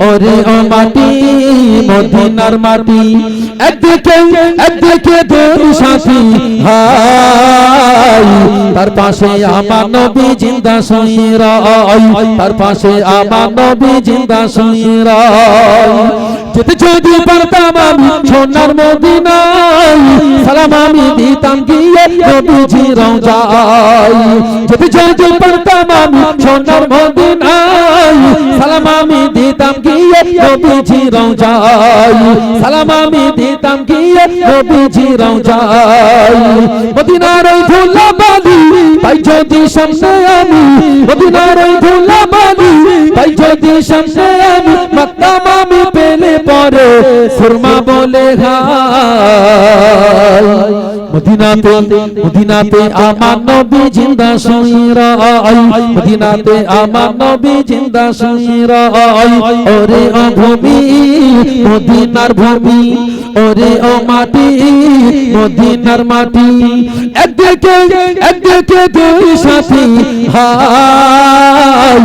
ওরে ও মাটি মদিনার মাটি একদিকে দুই সাথী হাই তার পাশে আমার নবী জিন্দা শুইরাই তার পাশে আমার নবী জিন্দা শুইরাই যেতে যদি পারতাম আমি সোনার মদিনায় সালাম আমি দিতাম গিয়ে নবীজি রওজায় যেতে যদি পারতাম আমি সোনার মদিনায় সালাম আমি দিতাম গিয়ে নবীজি রওজায় সালাম আমি দিতাম গিয়ে নবীজি রওজায় মদিনার ওই ধুলাবালি তাই যদি সামনে আমি মদিনার ওই ধুলাবালি তাই যদি সামনে আমি মাকতাম আমি পেলে পরে সুরমা বলে হাই মদিনাতে আমার নবী জিন্দা শুইরাই মদিনাতে আমার নবী জিন্দা শুইরাই ওরে ও ভূমি মদিনার ভূমি ওরে ও মাটি মদিনার মাটি একদিকে দুই সাথী হাই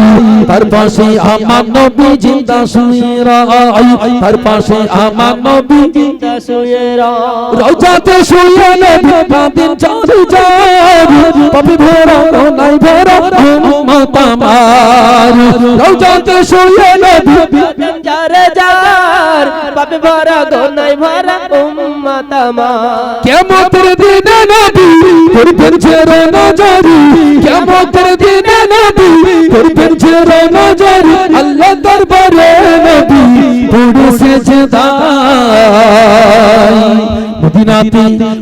তার পাশে আমার নবী জিন্দা শুইরাই তার পাশে আমার নবী জিন্দা শুইরাই রওজাতে শুয়ে নবী কাঁদেন চাঁদু চাঁদ পাপি ভরা নাই ভরা উম্মত আমার রওজাতে শুয়ে নবী কাঁদেন যারে যার পাপি ভরা নাই ভরা উম্মত আমার কিয়ামতের দিনে নবী করবেন ছেড়ে নজরি কিয়ামতের দিনে নবী করবেন ছেড়ে নজরি আল্লাহ দরবারে নবী পড়ে সেজদায়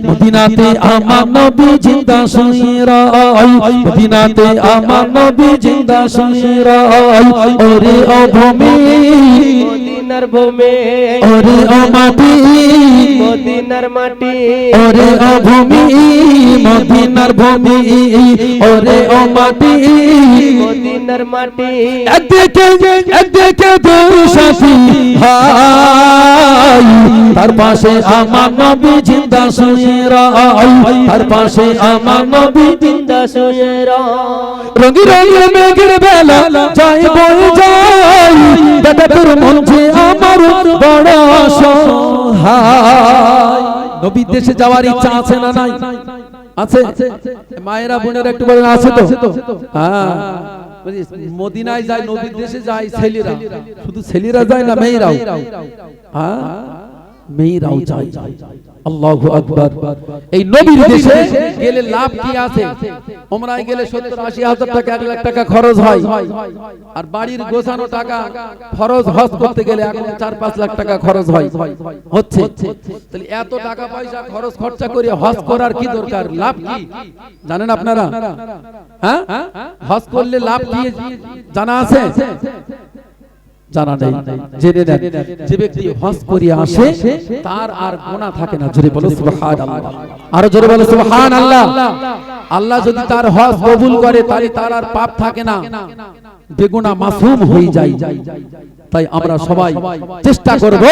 মদিনাতে আমার নবী জিন্দা শুইরাই মদিনাতে আমার নবী জিন্দা শুইরাই ওরে ও ভূমি মদিনার ভূমি ওরে ও মাটি মদিনার মাটি ওরে ও ভূমি মদিনার ভূমি ওরে ও মাটি মদিনার মাটি একদিকে দুই সাথী হাই তার পাশে আমার নবী জিন্দা শুইরাই তার পাশে আমার নবী জিন্দা শুইরাই রঙি রঙি মেঘের বেলা যাই বয়ে যাই দাদা তোর মন যে আমার বড় অসহায় নবীর দেশে যাওয়ার ইচ্ছা আছে না নাই আছে মায়েরা বোনেরা একটু বলেন আছে তো হ্যাঁ মদিনায় যায় নবীর দেশে যায় ছেলেরা শুধু ছেলেরা যায় না মেয়েরাও হ্যাঁ মেয়েরাও যায় আল্লাহু আকবার এই নবীর দেশে গেলে লাভ কি আছে উমরায় গেলে 70-80 হাজার টাকা 1 লাখ টাকা খরচ হয় আর বাড়ির গোছানো টাকা ফরজ হজ করতে গেলে এখন 4-5 লাখ টাকা খরচ হয় হচ্ছে তাহলে এত টাকা পয়সা খরচ খরচা করে হজ করার কি দরকার লাভ কি জানেন আপনারা হ্যাঁ হজ করলে লাভ কি জানা আছে জানা নেই জেনে নেন যে ব্যক্তি হজ করে আসে তার আর গুনাহ থাকে না জোরে বলো সুবহানাল্লাহ আর জোরে বলো সুবহানাল্লাহ আল্লাহ যদি তার হজ কবুল করে তাহলে তার আর পাপ থাকে না বেগুনাহ মাসুম হয়ে যায় তাই আমরা সবাই চেষ্টা করব